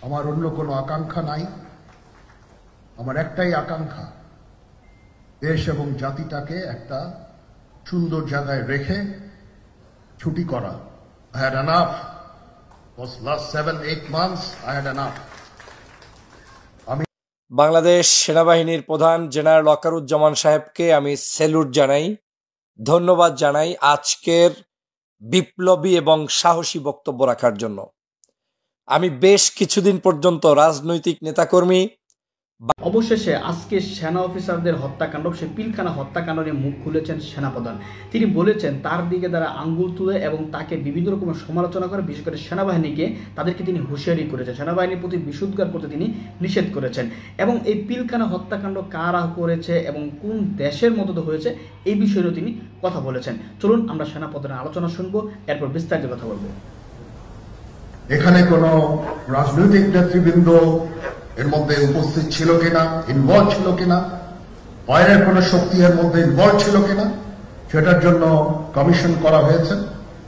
আমার অন্য কোনো আকাঙ্ক্ষা নাই। আমার একটাই আকাঙ্ক্ষা, দেশ এবং জাতিটাকে একটা সুন্দর জায়গায় রেখে ছুটি করা। I had enough. Was last 7-8 months I had enough. Bangladesh সেনাবাহিনীর প্রধান জেনারেল ওয়াকারুজ্জামান সাহেবকে আমি স্যালুট জানাই, ধন্যবাদ জানাই আজকের বিপ্লবী এবং সাহসী বক্তব্য রাখার জন্য। আমি বেশ কিছুদিন পর্যন্ত রাজনৈতিক নেতাকর্মী অবশেষে আজকে সেনা অফিসারদের হত্যাকাণ্ড, সে পিলখানা হত্যাকাণ্ড নিয়ে মুখ খুলেছেন সেনাপ্রধান। তিনি বলেছেন তার দিকে তারা আঙ্গুল তুলে এবং তাকে বিভিন্ন রকমের সমালোচনা করে, বিশেষ করে সেনাবাহিনীকে, তাদেরকে তিনি হুঁশিয়ারি করেছেন, সেনাবাহিনীর প্রতি বিশুদ্ধার করতে তিনি নিষেধ করেছেন। এবং এই পিলখানা হত্যাকাণ্ড কারা করেছে এবং কোন দেশের মতো হয়েছে এই বিষয়েও তিনি কথা বলেছেন। চলুন আমরা সেনাপ্রধানের আলোচনা শুনবো, এরপর বিস্তারিত কথা বলবো। এখানে কোনো রাজনৈতিক নেতৃবৃন্দ এর মধ্যে উপস্থিত ছিল কিনা, ইনভলভ ছিল কিনা, বাইরের কোন শক্তি এর মধ্যে ইনভলভ ছিল কিনা, সেটার জন্য কমিশন করা হয়েছে।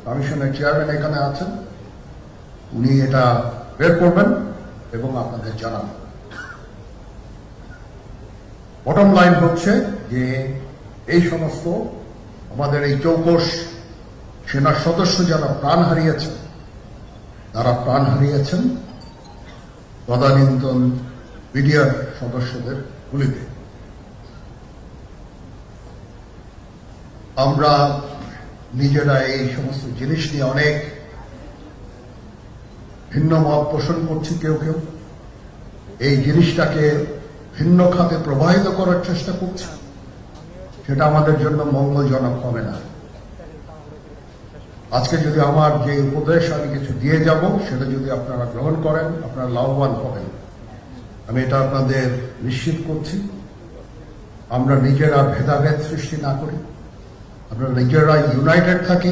কমিশনের চেয়ারম্যান এখানে আছেন, উনি এটা বের করবেন এবং আপনাদের জানাবেন। বটম লাইন হচ্ছে যে এই সমস্ত আমাদের এই চৌকস সেনার সদস্য যারা প্রাণ হারিয়েছেন, তারা প্রাণ হারিয়েছেন তদানীন্তন বিডিআর সদস্যদের গুলিতে। আমরা নিজেরা এই সমস্ত জিনিস নিয়ে অনেক ভিন্ন মত পোষণ করছি, কেউ কেউ এই জিনিসটাকে ভিন্ন খাতে প্রবাহিত করার চেষ্টা করছে, সেটা আমাদের জন্য মঙ্গলজনক হবে না। আজকে যদি আমার যে উপদেশ আমি কিছু দিয়ে যাব, সেটা যদি আপনারা গ্রহণ করেন, আপনারা লাভবান হবেন, আমি এটা আপনাদের নিশ্চিত করছি। আমরা নিজেরা ভেদাভেদ সৃষ্টি না করি, আমরা নিজেরা ইউনাইটেড থাকি।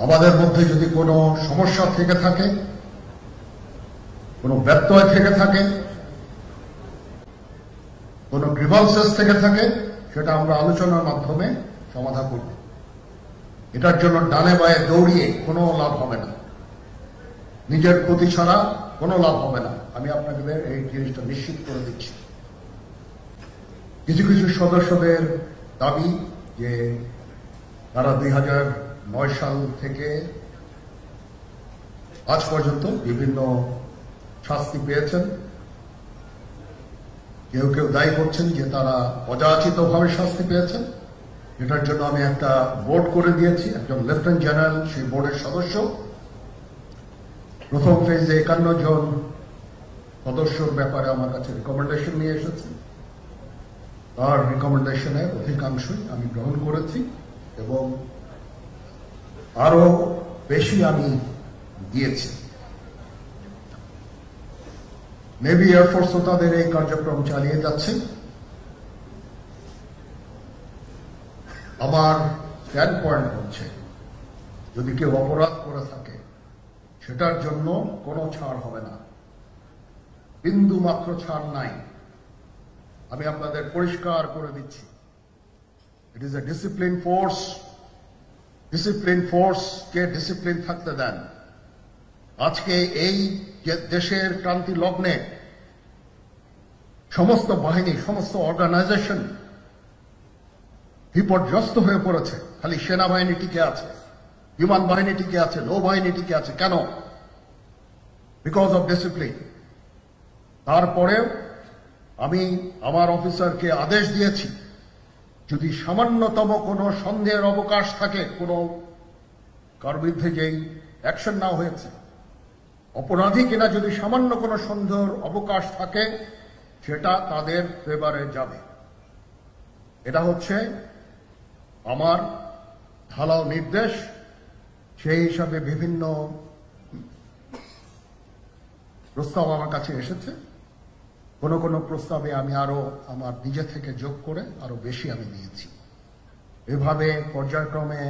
আমাদের মধ্যে যদি কোনো সমস্যা থেকে থাকে, কোনো ব্যত্যয় থেকে থাকে, কোনো গ্রিভান্সেস থেকে থাকে, সেটা আমরা আলোচনার মাধ্যমে সমাধান করব। এটার জন্য ডানে বায়ে দৌড়িয়ে কোনো লাভ হবে না, নিজের ক্ষতি ছাড়া কোনো লাভ হবে না। আমি আপনাদের এই জিনিসটা নিশ্চিত করে দিচ্ছি। কিছু কিছু সদস্যদের দাবি যে তারা 2009 সাল থেকে আজ পর্যন্ত বিভিন্ন শাস্তি পেয়েছেন। কেউ কেউ দায়ী করছেন যে তারা অযাচিতভাবে শাস্তি পেয়েছেন। এটার জন্য আমি একটা বোর্ড করে দিয়েছি, একজন লেফটেন্যান্ট জেনারেল সেই বোর্ডের সদস্য। প্রথম ফেজে 51 জন সদস্যর ব্যাপারে আমার কাছে রিকমেন্ডেশন নিয়ে এসেছে। তার রিকমেন্ডেশনের অধিকাংশই আমি গ্রহণ করেছি এবং আরো বেশি আমি দিয়েছি। নেভি এয়ারফোর্সও তাদের এই কার্যক্রম চালিয়ে যাচ্ছে। আমার স্ট্যান্ড পয়েন্ট হচ্ছে, যদি কেউ অপরাধ করে থাকে সেটার জন্য কোনো ছাড় হবে না, বিন্দু মাত্র ছাড় নাই। আমি আপনাদের পরিষ্কার করে দিচ্ছি, it is a discipline force. Discipline ফোর্সকে ডিসিপ্লিন থাকতে দেন। আজকে এই দেশের ক্রান্তি লগ্নে সমস্ত বাহিনী, সমস্ত অর্গানাইজেশন বিপর্যস্ত হয়ে পড়েছে। খালি সেনাবাহিনী টিকে আছে, বিমান বাহিনী টিকে আছে, নৌবাহিনী টিকে আছে। কেন? Because of discipline. তারপরেও আমি আমার অফিসারকে আদেশ দিয়েছি, যদি সামান্যতম কোনো সন্দেহের অবকাশ থাকে, কোনো কার বিরুদ্ধে যেই অ্যাকশন নেওয়া হয়েছে, অপরাধী কিনা যদি সামান্য কোনো সন্দেহের অবকাশ থাকে, সেটা তাদের ফেভারে যাবে। এটা হচ্ছে আমার ঢালাও নির্দেশ। সেই হিসাবে বিভিন্ন প্রস্তাব আমার কাছে এসেছে। কোনো কোনো প্রস্তাবে আমি আরো আমার নিজে থেকে যোগ করে আরো বেশি আমি দিয়েছি। এভাবে পর্যায়ক্রমে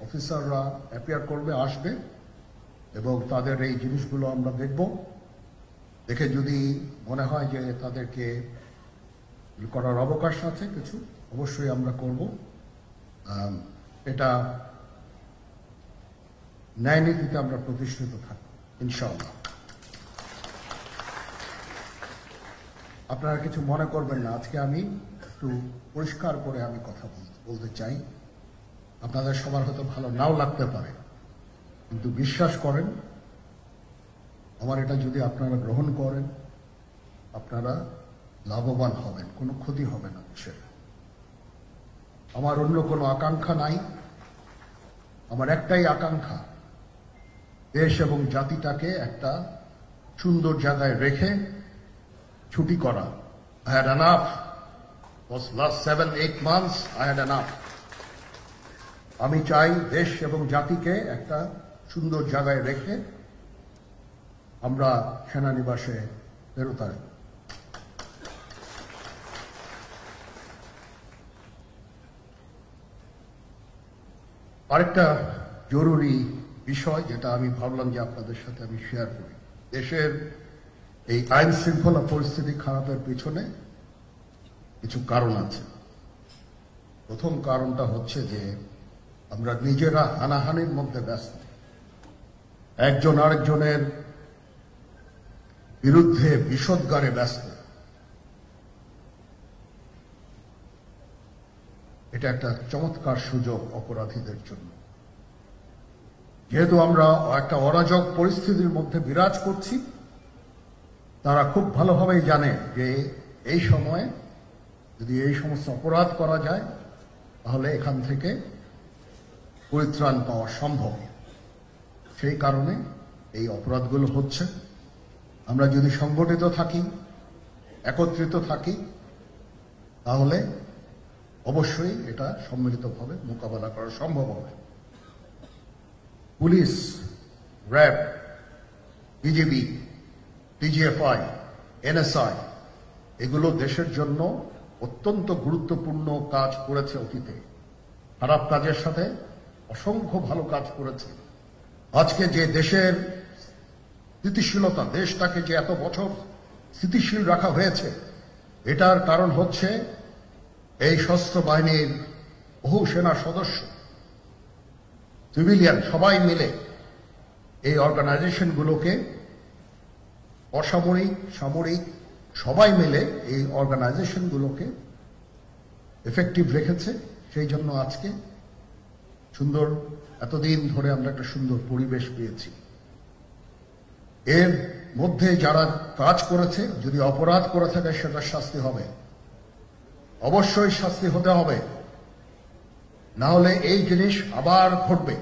অফিসাররা অ্যাপিয়ার করবে, আসবে এবং তাদের এই জিনিসগুলো আমরা দেখব। দেখে যদি মনে হয় যে তাদেরকে করার অবকাশ আছে কিছু, অবশ্যই আমরা করব। এটা ন্যায় নীতিতে আমরা প্রতিষ্ঠিত থাকব ইনশাআল্লাহ। আপনারা কিছু মনে করবেন না, আজকে আমি একটু পরিষ্কার করে আমি কথা বলতে চাই। আপনাদের সবার হয়তো ভালো নাও লাগতে পারে, কিন্তু বিশ্বাস করেন, আমার এটা যদি আপনারা গ্রহণ করেন, আপনারা লাভবান হবেন, কোনো ক্ষতি হবে না দেশের। আমার অন্য কোনো আকাঙ্ক্ষা নাই, আমার একটাই আকাঙ্ক্ষা, দেশ এবং জাতিটাকে একটা সুন্দর জায়গায় রেখে ছুটি করা। I had enough. Was last 7-8 months I had enough. আমি চাই দেশ এবং জাতিকে একটা সুন্দর জায়গায় রেখে আমরা সেনানিবাসে ফেরত আসব। আরেকটা জরুরি বিষয় যেটা আমি ভাবলাম যে আপনাদের সাথে আমি শেয়ার করি, দেশের এই আইন শৃঙ্খলা পরিস্থিতি খারাপের পিছনে কিছু কারণ আছে। প্রথম কারণটা হচ্ছে যে আমরা নিজেরা হানাহানির মধ্যে ব্যস্ত, একজন আরেকজনের বিরুদ্ধে বিষোদ্গারে ব্যস্ত। এটা একটা চমৎকার সুযোগ অপরাধীদের জন্য। যেহেতু আমরা একটা অরাজক পরিস্থিতির মধ্যে বিরাজ করছি, তারা খুব ভালোভাবেই জানে যে এই সময়ে যদি এই সমস্ত অপরাধ করা যায় তাহলে এখান থেকে পরিত্রাণ পাওয়া সম্ভব। সেই কারণে এই অপরাধগুলো হচ্ছে। আমরা যদি সংগঠিত থাকি, একত্রিত থাকি, তাহলে অবশ্যই এটা সম্মিলিতভাবে মোকাবেলা করা সম্ভব হবে। Police, RAB, BGB, DGFI, NSI এগুলো দেশের জন্য অত্যন্ত গুরুত্বপূর্ণ কাজ করেছে অতীতে। খারাপ কাজের সাথে অসংখ্য ভালো কাজ করেছে। আজকে যে দেশের স্থিতিশীলতা, দেশটাকে যে এত বছর স্থিতিশীল রাখা হয়েছে, এটার কারণ হচ্ছে এই সশস্ত্র বাহিনীর বহু সেনা সদস্য, সিভিলিয়ান সবাই মিলে এই অর্গানাইজেশনগুলোকে, অসামরিক, সামরিক সবাই মিলে এই অর্গানাইজেশনগুলোকে এফেক্টিভ রেখেছে। সেই জন্য আজকে সুন্দর, এতদিন ধরে আমরা একটা সুন্দর পরিবেশ পেয়েছি। এর মধ্যে যারা কাজ করেছে, যদি অপরাধ করে থাকে সেটা শাস্তি হবে, অবশ্যই শাস্তি হতে হবে, না হলে এই জিনিস আবার ঘটবে।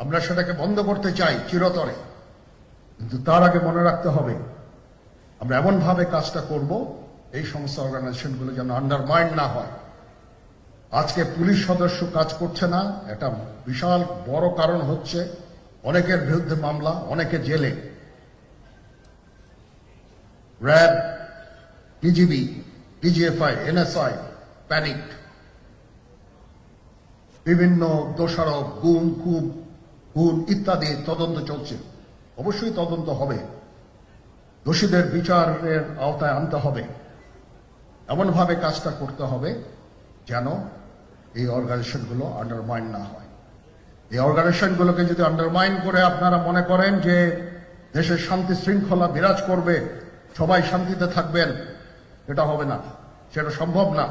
আমরা সেটাকে বন্ধ করতে চাই চিরতরে, কিন্তু তার আগে মনে রাখতে হবে আমরা এমনভাবে কাজটা করব এই সমস্ত অর্গানাইজেশনগুলো যেন আন্ডারমাইন্ড না হয়। আজকে পুলিশ সদস্য কাজ করছে না, একটা বিশাল বড় কারণ হচ্ছে অনেকের বিরুদ্ধে মামলা, অনেকে জেলে। RAB, BGB, DGFI, NSI panic, বিভিন্ন দোষারোপ, গুম, খুন ইত্যাদি তদন্ত চলছে। অবশ্যই তদন্ত হবে, দোষীদের বিচারের আওতায় আনতে হবে। এমনভাবে কাজটা করতে হবে যেন এই অর্গানাইজেশনগুলো আন্ডারমাইন না হয়। এই অর্গানাইজেশনগুলোকে যদি আন্ডারমাইন করে আপনারা মনে করেন যে দেশের শান্তি শৃঙ্খলা বিরাজ করবে, সবাই শান্তিতে থাকবেন, এটা হবে না, সেটা সম্ভব না।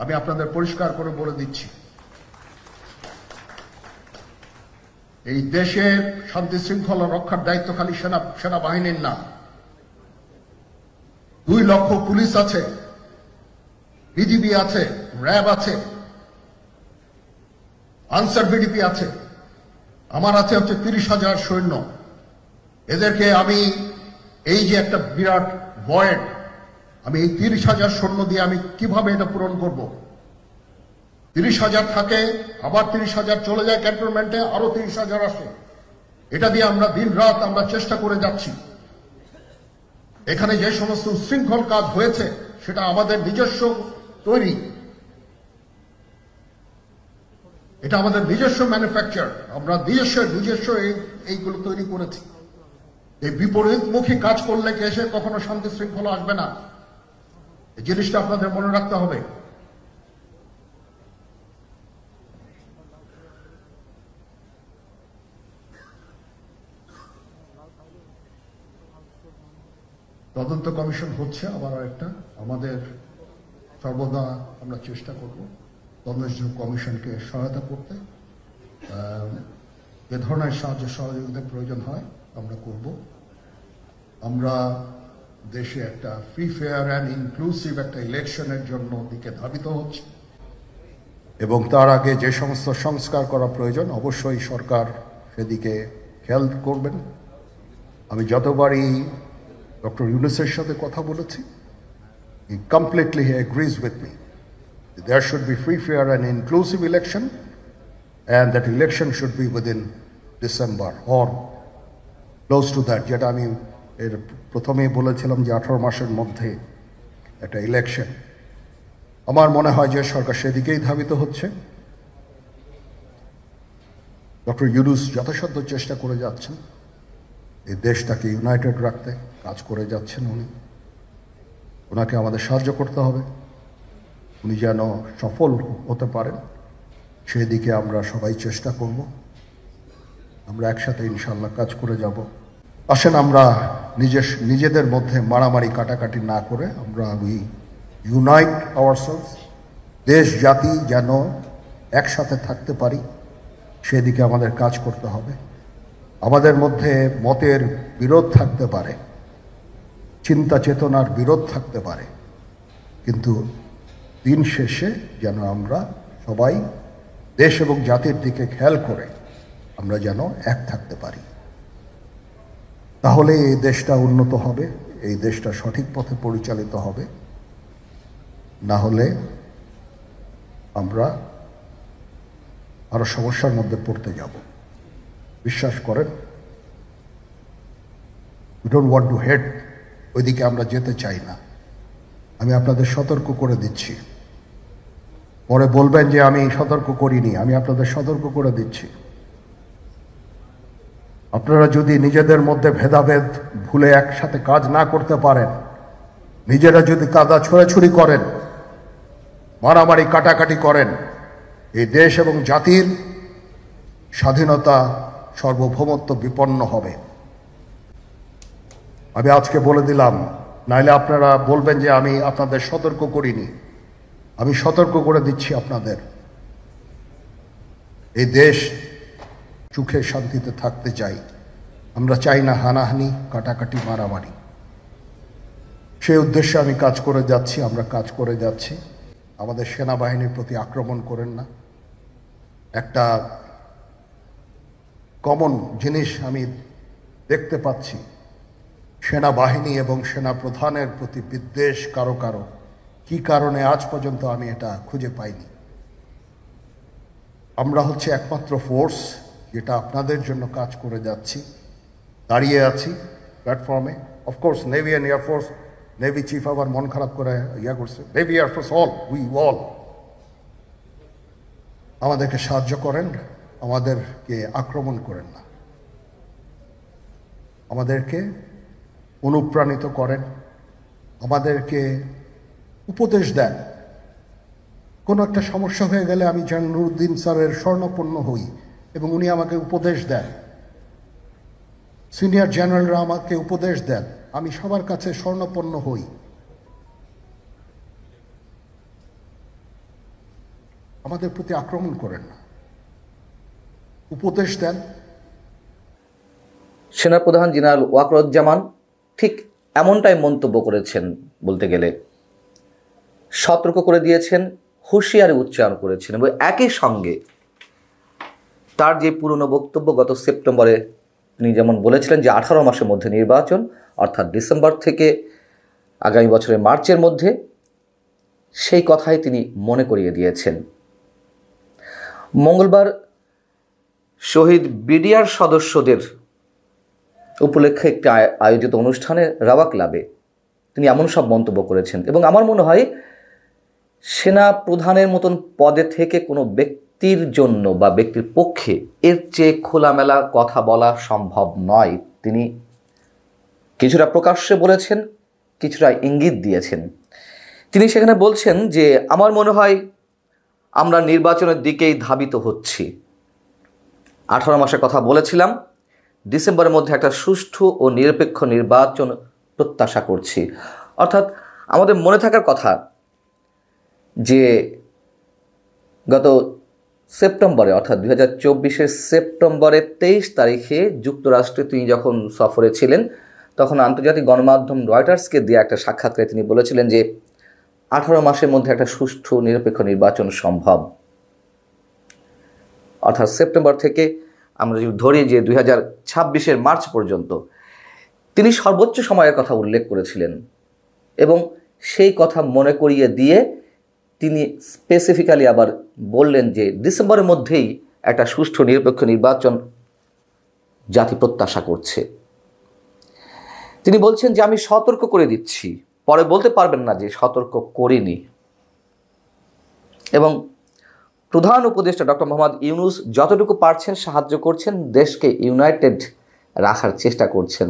আমি আপনাদের পরিষ্কার করে বলে দিচ্ছি, এই দেশের শান্তি শৃঙ্খলা রক্ষার দায়িত্ব খালি সেনাবাহিনীর না। 2 লক্ষ পুলিশ আছে, বিজিবি আছে, র্যাব আছে, আনসার বিডিপি আছে, আমার আছে হচ্ছে 30,000 সৈন্য। এদেরকে আমি এই যে একটা বিরাট ভয়েড, আমি এই 30,000 সৈন্য দিয়ে আমি কিভাবে এটা পূরণ করব? 30,000 থাকে, আবার 30,000 চলে যায় ক্যান্টনমেন্টে, আরো 30,000 আসে। এটা দিয়ে আমরা দিন রাত আমরা চেষ্টা করে যাচ্ছি। এখানে যে সমস্ত উচ্ছৃঙ্খল কাজ হয়েছে সেটা আমাদের নিজস্ব তৈরি, এটা আমাদের নিজস্ব ম্যানুফ্যাকচার, আমরা নিজস্ব এইগুলো তৈরি করেছি। এই বিপরীতমুখী কাজ করলে এসে কখনো শান্তি শৃঙ্খলা আসবে না, এই জিনিসটা আপনাদের মনে রাখতে হবে। তদন্ত কমিশন হচ্ছে আবার একটা, আমাদের সর্বদা আমরা চেষ্টা করব তদন্ত কমিশনকে সহায়তা করতে। যে ধরনের সাহায্য সহযোগিতার প্রয়োজন হয় আমরা করব। আমরা দেশে একটা ফ্রি ফেয়ার অ্যান্ড ইনক্লুসিভ একটা ইলেকশনের জন্য দিকে ধাবিত হচ্ছে, এবং তার আগে যে সমস্ত সংস্কার করা প্রয়োজন অবশ্যই সরকার সেদিকে খেয়াল করবেন। আমি যতবারই ডক্টর ইউনূসের সাথে কথা বলেছি, he completely agrees with me. There should be free, fair and inclusive election, and that election should be within December or close to that, যেটা আমি এর প্রথমেই বলেছিলাম যে 18 মাসের মধ্যে একটা ইলেকশন। আমার মনে হয় যে সরকার সেদিকেই ধাবিত হচ্ছে। ডক্টর ইউনূস যথাসাধ্য চেষ্টা করে যাচ্ছেন এই দেশটাকে ইউনাইটেড রাখতে, কাজ করে যাচ্ছেন উনি। ওনাকে আমাদের সাহায্য করতে হবে, উনি যেন সফল হতে পারেন সেদিকে আমরা সবাই চেষ্টা করব। আমরা একসাথে ইনশাল্লাহ কাজ করে যাব। আসেন আমরা নিজেদের মধ্যে মারামারি কাটাকাটি না করে আমরা ইউনাইট আওয়ারসেলস, দেশ জাতি যেন একসাথে থাকতে পারি সেদিকে আমাদের কাজ করতে হবে। আমাদের মধ্যে মতের বিরোধ থাকতে পারে, চিন্তা চেতনার বিরোধ থাকতে পারে, কিন্তু দিন শেষে যেন আমরা সবাই দেশ এবং জাতির দিকে খেয়াল করে আমরা যেন এক থাকতে পারি। তাহলে এই দেশটা উন্নত হবে, এই দেশটা সঠিক পথে পরিচালিত হবে। না হলে আমরা আরো সমস্যার মধ্যে পড়তে যাব। বিশ্বাস করেন, we don't want to head, ওইদিকে আমরা যেতে চাই না। আমি আপনাদের সতর্ক করে দিচ্ছি, পরে বলবেন যে আমি সতর্ক করিনি। আমি আপনাদের সতর্ক করে দিচ্ছি, আপনারা যদি নিজেদের মধ্যে ভেদাভেদ ভুলে একসাথে কাজ না করতে পারেন, নিজেরা যদি কাদা ছোড়াছুড়ি করেন, মারামারি কাটাকাটি করেন, এই দেশ এবং জাতির স্বাধীনতা সার্বভৌমত্ব বিপন্ন হবে। আমি আজকে বলে দিলাম, নাইলে আপনারা বলবেন যে আমি আপনাদের সতর্ক করিনি। আমি সতর্ক করে দিচ্ছি আপনাদের, এই দেশ সুখে শান্তিতে থাকতে চাই। আমরা চাই না হানাহানি, কাটাকাটি, মারামারি। সেই উদ্দেশ্যে আমি কাজ করে যাচ্ছি, আমরা কাজ করে যাচ্ছি। আমাদের সেনাবাহিনীর প্রতি আক্রমণ করেন না। একটা কমন জিনিস আমি দেখতে পাচ্ছি, সেনাবাহিনী এবং সেনা প্রধানের প্রতি বিদ্বেষ কারো কারো। কি কারণে আজ পর্যন্ত আমি এটা খুঁজে পাইনি। আমরা হচ্ছে একমাত্র ফোর্স যেটা আপনাদের জন্য কাজ করে যাচ্ছি, দাঁড়িয়ে আছি প্ল্যাটফর্মে। Of course navy and air force, navy chief আবার মন খারাপ করে করছে, navy air force all, we all আমাদেরকে সাহায্য করেন, আমাদেরকে আক্রমণ করেন না, আমাদেরকে অনুপ্রাণিত করেন, আমাদেরকে উপদেশ দেন। কোনো একটা সমস্যা হয়ে গেলে আমি নুরুদ্দিন স্যারের স্বর্ণপন্ন হই এবং উনি আমাকে উপদেশ দেন, সিনিয়র জেনারেলরা আমাকে উপদেশ দেন, আমি সবার কাছে স্বর্ণপন্ন হই। আমাদের প্রতি আক্রমণ করেন না, উপদেশ দেন। সেনাপ্রধান জেনারেল ওয়াকরুজ্জামান ঠিক এমনটাই মন্তব্য করেছেন, বলতে গেলে সতর্ক করে দিয়েছেন, হুঁশিয়ারি উচ্চারণ করেছেন। এবং একই সঙ্গে তার যে পুরনো বক্তব্য গত সেপ্টেম্বরে তিনি যেমন বলেছিলেন যে 18 মাসের মধ্যে নির্বাচন, অর্থাৎ ডিসেম্বর থেকে আগামী বছরের মার্চের মধ্যে, সেই কথাই তিনি মনে করিয়ে দিয়েছেন। মঙ্গলবার শহীদ বিডিআর সদস্যদের উপলক্ষে একটি আয়োজিত অনুষ্ঠানে রাওয়া ক্লাবে তিনি এমন সব মন্তব্য করেছেন। এবং আমার মনে হয় সেনা প্রধানের মতন পদে থেকে কোনো ব্যক্তির জন্য বা ব্যক্তির পক্ষে এর চেয়ে খোলামেলা কথা বলা সম্ভব নয়। তিনি কিছুটা প্রকাশ্যে বলেছেন, কিছুটা ইঙ্গিত দিয়েছেন। তিনি সেখানে বলছেন যে আমার মনে হয় আমরা নির্বাচনের দিকেই ধাবিত হচ্ছি। 18 মাসের কথা বলেছিলাম, ডিসেম্বরের মধ্যে একটা সুষ্ঠু ও নিরপেক্ষ নির্বাচন প্রত্যাশা করছি। অর্থাৎ আমাদের মনে থাকার কথা যে গত সেপ্টেম্বরে অর্থাৎ 2024 সেপ্টেম্বরের 23 তারিখে যুক্তরাষ্ট্রে তিনি যখন সফরে ছিলেন তখন আন্তর্জাতিক গণমাধ্যম রয়টার্সকে দেওয়া একটা সাক্ষাৎকারে তিনি বলেছিলেন যে 18 মাসের মধ্যে একটা সুষ্ঠু নিরপেক্ষ নির্বাচন সম্ভব। অর্থাৎ সেপ্টেম্বর থেকে আমরা যদি ধরি যে 2026 মার্চ পর্যন্ত তিনি সর্বোচ্চ সময়ের কথা উল্লেখ করেছিলেন এবং সেই কথা মনে করিয়ে দিয়ে তিনি স্পেসিফিক্যালি আবার বললেন যে ডিসেম্বরের মধ্যেই একটা সুষ্ঠু নিরপেক্ষ নির্বাচন জাতি প্রত্যাশা করছে। তিনি বলছেন যে আমি সতর্ক করে দিচ্ছি, পরে বলতে পারবেন না যে সতর্ক করিনি। এবং প্রধান উপদেষ্টা ডক্টর মোহাম্মদ ইউনূস যতটুকু পারছেন সাহায্য করছেন, দেশকে ইউনাইটেড রাখার চেষ্টা করছেন।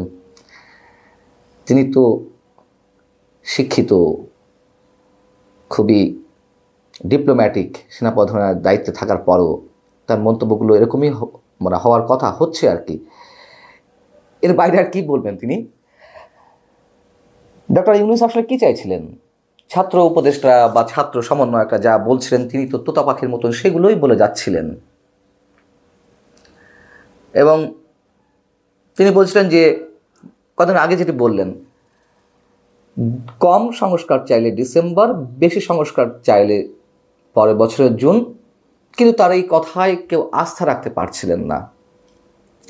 তিনি তো শিক্ষিত, খুবই ডিপ্লোম্যাটিক, সেনাপ্রধানের দায়িত্বে থাকার পরও তার মন্তব্যগুলো এরকমই মানে হওয়ার কথা হচ্ছে আর কি। এর বাইরে আর কি বলবেন তিনি? ডক্টর ইউনূস আসলে কি চাইছিলেন? ছাত্র উপদেষ্টা বা ছাত্র সমন্বয়করা যা বলছিলেন তিনি তো তোতা পাখির মতন সেগুলোই বলে যাচ্ছিলেন এবং তিনি বলছিলেন যে কদিন আগে যেটি বললেন, কম সংস্কার চাইলে ডিসেম্বর, বেশি সংস্কার চাইলে পরের বছরের জুন। কিন্তু তার এই কথায় কেউ আস্থা রাখতে পারছিলেন না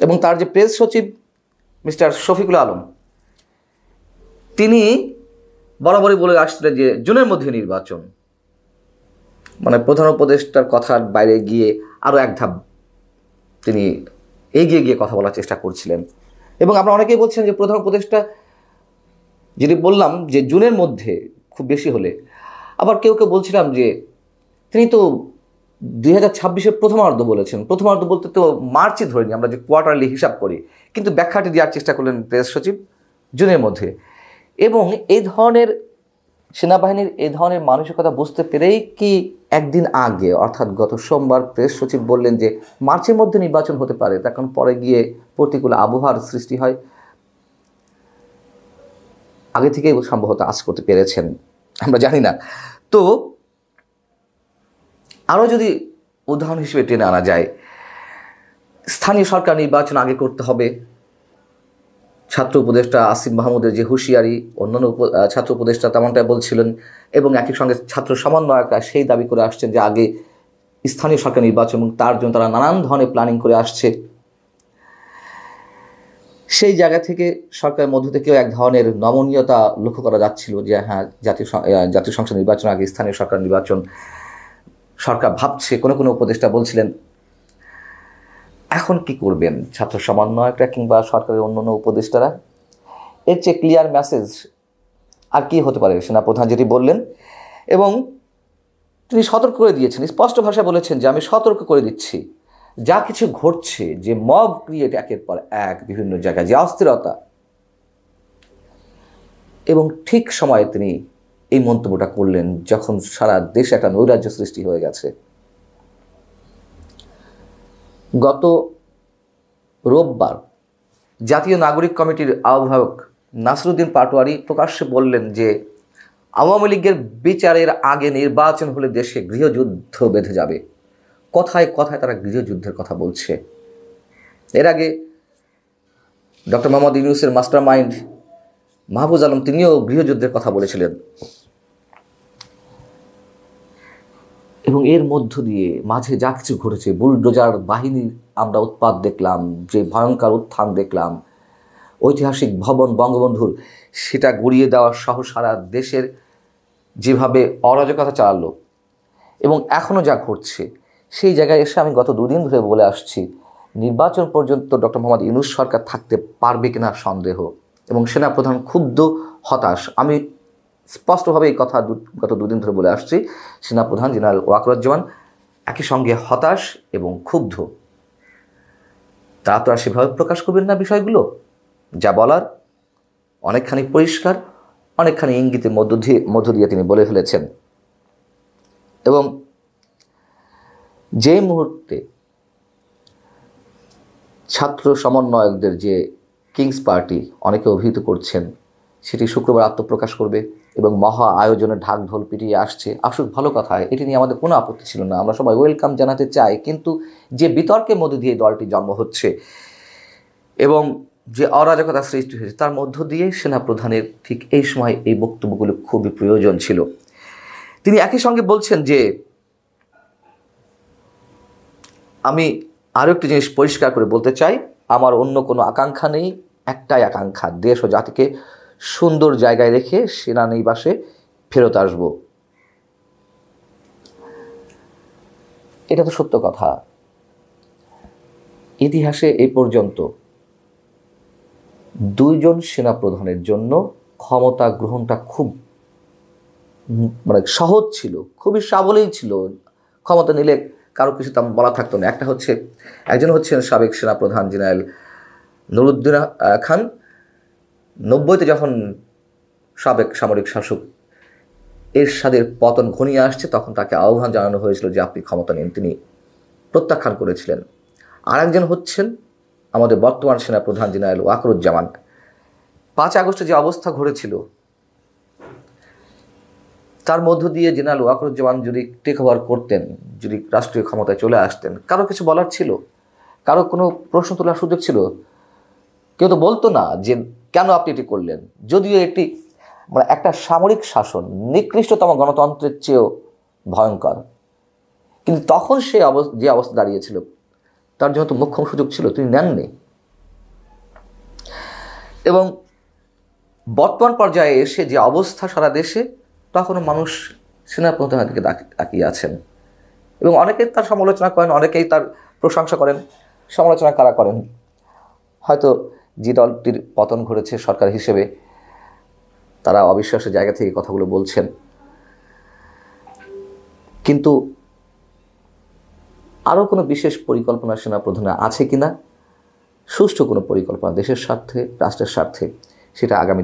এবং তার যে প্রেস সচিব মিস্টার শফিকুল আলম তিনি বরাবরই বলে আসছিলেন যে জুনের মধ্যে নির্বাচন। মানে প্রধান উপদেষ্টার কথার বাইরে গিয়ে আরও এক ধাপ তিনি এগিয়ে গিয়ে কথা বলার চেষ্টা করছিলেন এবং আমরা অনেকেই বলছেন যে প্রধান উপদেষ্টা যেটি বললাম যে জুনের মধ্যে খুব বেশি হলে, আবার কেউ কেউ বলছিলাম যে তিনি তো 2026 প্রথমার্ধ বলেছেন। প্রথমার্ধ বলতে তো মার্চই ধরিনি আমরা, যে কোয়ার্টারলি হিসাব করি, কিন্তু ব্যাখ্যাটি দেওয়ার চেষ্টা করলেন প্রেস সচিব জুনের মধ্যে। এবং এই ধরনের সেনাবাহিনীর এই ধরনের মানসিকতা বুঝতে পেরেই কি একদিন আগে অর্থাৎ গত সোমবার প্রেস সচিব বললেন যে মার্চের মধ্যে নির্বাচন হতে পারে, তখন পরে গিয়ে প্রতিকূল আবহাওয়ার সৃষ্টি হয়। আগে থেকেই সম্ভবত আজ করতে পেরেছেন, আমরা জানি না। তো আরও যদি উদাহরণ হিসেবে টেনে আনা যায়, স্থানীয় সরকার নির্বাচন আগে করতে হবে। ছাত্র উপদেষ্টা আসিফ মাহমুদের যে হুঁশিয়ারি, অন্যান্য ছাত্র উপদেষ্টা তেমনটাই বলছিলেন এবং একই সঙ্গে ছাত্র সমন্বয়করা সেই দাবি করে আসছেন যে আগে স্থানীয় সরকার নির্বাচন, এবং তার জন্য তারা নানান ধরনের প্ল্যানিং করে আসছে। সেই জায়গা থেকে সরকারের মধ্য থেকেও এক ধরনের নমনীয়তা লক্ষ্য করা যাচ্ছিল যে হ্যাঁ, জাতীয় সংসদ নির্বাচন আগে স্থানীয় সরকার নির্বাচন সরকার ভাবছে। কোনো কোনো উপদেষ্টা বলছিলেন। এখন কি করবেন ছাত্র সমন্বয়করা কিংবা সরকারের অন্যান্য উপদেষ্টারা? এর চেয়ে ক্লিয়ার মেসেজ আর কি হতে পারে? সেনাপ্রধান যেটি বললেন এবং তিনি সতর্ক করে দিয়েছেন, স্পষ্ট ভাষায় বলেছেন যে আমি সতর্ক করে দিচ্ছি, যা কিছু ঘটছে, যে মব ক্রিয়েট একের পর এক বিভিন্ন জায়গায়, যে অস্থিরতা, এবং ঠিক সময়ে তিনি এই মন্তব্যটা করলেন যখন সারা দেশে একটা নৈরাজ্য সৃষ্টি হয়ে গেছে। গত রোববার জাতীয় নাগরিক কমিটির আহ্বায়ক নাসিরুদ্দিন পাটোয়ারি প্রকাশ্যে বললেন যে আওয়ামী লীগের বিচারের আগে নির্বাচন হলে দেশে গৃহযুদ্ধ বেঁধে যাবে। কথায় কথায় তারা গৃহযুদ্ধের কথা বলছে। এর আগে ডক্টর মোহাম্মদ ইউনূসের মাস্টার মাইন্ড মাহফুজ আলম তিনিও গৃহযুদ্ধের কথা বলেছিলেন। এবং এর মধ্য দিয়ে মাঝে যা কিছু ঘটেছে, বুলডোজার বাহিনীর আমরা উৎপাত দেখলাম, যে ভয়ঙ্কর উত্থান দেখলাম, ঐতিহাসিক ভবন বঙ্গবন্ধুর সেটা গুড়িয়ে দেওয়ার সহ সারা দেশের যেভাবে অরাজকতা চালালো, এবং এখনও যা ঘটছে, সেই জায়গায় এসে আমি গত দুদিন ধরে বলে আসছি নির্বাচন পর্যন্ত ডক্টর মোহাম্মদ ইউনূস সরকার থাকতে পারবে কিনা সন্দেহ। এবং সেনাপ্রধান ক্ষুব্ধ, হতাশ। আমি স্পষ্টভাবে এই কথা গত দুদিন ধরে বলে আসছি। সেনাপ্রধান জেনারেল ওয়াকারুজ্জামান একই সঙ্গে হতাশ এবং ক্ষুব্ধ। তারা তো আর সেভাবে প্রকাশ করবেন না বিষয়গুলো। যা বলার অনেকখানি পরিষ্কার, অনেকখানি ইঙ্গিতের মধ্য দিয়ে তিনি বলে ফেলেছেন। এবং যে মুহূর্তে ছাত্র সমন্বয়কদের যে কিংস পার্টি অনেকে অভিহিত করছেন, সেটি শুক্রবার আত্মপ্রকাশ করবে এবং মহা আয়োজনে ঢাক ঢোল পিটিয়ে আসুক, ভালো কথা। এটি নিয়ে আমাদের কোনো আপত্তি ছিল না, আমরা সবাই ওয়েলকাম জানাতে চাই। কিন্তু যে বিতর্কের মধ্যে দিয়ে দলটি জন্ম হচ্ছে এবং যে অরাজকতা সৃষ্টি হয়েছে তার মধ্য দিয়ে সেনাপ্রধানের ঠিক এই সময় এই বক্তব্যগুলো খুবই প্রয়োজন ছিল। তিনি একই সঙ্গে বলছেন যে আমি আরও একটি জিনিস পরিষ্কার করে বলতে চাই, আমার অন্য কোনো আকাঙ্ক্ষা নেই, একটাই আকাঙ্ক্ষা, দেশ ও জাতিকে সুন্দর জায়গায় রেখে সেনানিবাসে ফেরত আসব। এটা তো সত্য কথা। ইতিহাসে এই পর্যন্ত 2জন সেনাপ্রধানের জন্য ক্ষমতা গ্রহণটা খুব সহজ ছিল, খুবই সাবলীল ছিল। ক্ষমতা নিলে কারো কিছু তেমন বলা থাকতো না। একজন হচ্ছেন সাবেক সেনাপ্রধান জেনারেল নুরুদ্দিন খান। 90-তে যখন সাবেক সামরিক শাসক এরশাদের পতন ঘনিয়ে আসছে তখন তাকে আহ্বান জানানো হয়েছিল যে আপনি ক্ষমতা নিন, তিনি প্রত্যাখ্যান করেছিলেন। আর একজন হচ্ছেন আমাদের বর্তমান সেনাপ্রধান জেনারেল ওয়াকারুজ্জামান। 5 আগস্টে যে অবস্থা ঘটেছিল তার মধ্য দিয়ে জেনারেল ওয়াকারুজ্জামান যদি টেক ওভার করতেন, যদি রাষ্ট্রীয় ক্ষমতায় চলে আসতেন, কারো কিছু বলার ছিল? কারো কোনো প্রশ্ন তোলার সুযোগ ছিল? কেউ তো বলতো না যে কেন আপনি এটি করলেন। যদিও এটি একটা সামরিক শাসন নিকৃষ্টতম গণতন্ত্রের চেয়েও ভয়ঙ্কর, কিন্তু তখন যে অবস্থা দাঁড়িয়েছিল তার জন্য তো মোক্ষম সুযোগ ছিল, তিনি নেননি। এবং বর্তমান পর্যায়ে এসে যে অবস্থা সারা দেশে, তখনও মানুষ সেনাপ্রধানের দিকে তাকিয়ে আছেন এবং অনেকেই তার সমালোচনা করেন, অনেকেই তার প্রশংসা করেন। সমালোচনা কারা করেন? হয়তো যে দলটির পতন ঘটেছে সরকার হিসেবে তারা অবিশ্বাসের জায়গা থেকে কথাগুলো বলছেন। কিন্তু আরও কোনো বিশেষ পরিকল্পনা সেনাপ্রধানের আছে কিনা, সুষ্ঠু কোনো পরিকল্পনা দেশের স্বার্থে, রাষ্ট্রের স্বার্থে, সেটা আগামী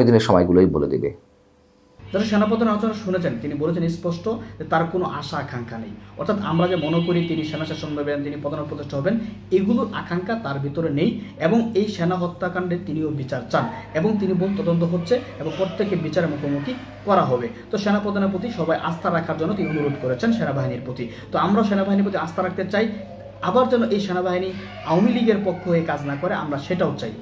দিনের সময়গুলোই বলে দেবে। যারা সেনাপ্রধান আলোচনা শুনেছেন তিনি বলেছেন স্পষ্ট যে তার কোনো আশা আকাঙ্ক্ষা নেই। অর্থাৎ আমরা যে মনে করি তিনি সেনা শাসন হবেন, তিনি প্রধান উপদেষ্টা হবেন, এগুলোর আকাঙ্ক্ষা তার ভিতরে নেই এবং এই সেনা হত্যাকাণ্ডে তিনিও বিচার চান এবং তিনি তদন্ত হচ্ছে এবং প্রত্যেককে বিচারের মুখোমুখি করা হবে। তো সেনাপ্রধানের প্রতি সবাই আস্থা রাখার জন্য তিনি অনুরোধ করেছেন সেনাবাহিনীর প্রতি। তো আমরা সেনাবাহিনীর প্রতি আস্থা রাখতে চাই, আবার যেন এই সেনাবাহিনী আওয়ামী লীগের পক্ষ হয়ে কাজ না করে, আমরা সেটাও চাই।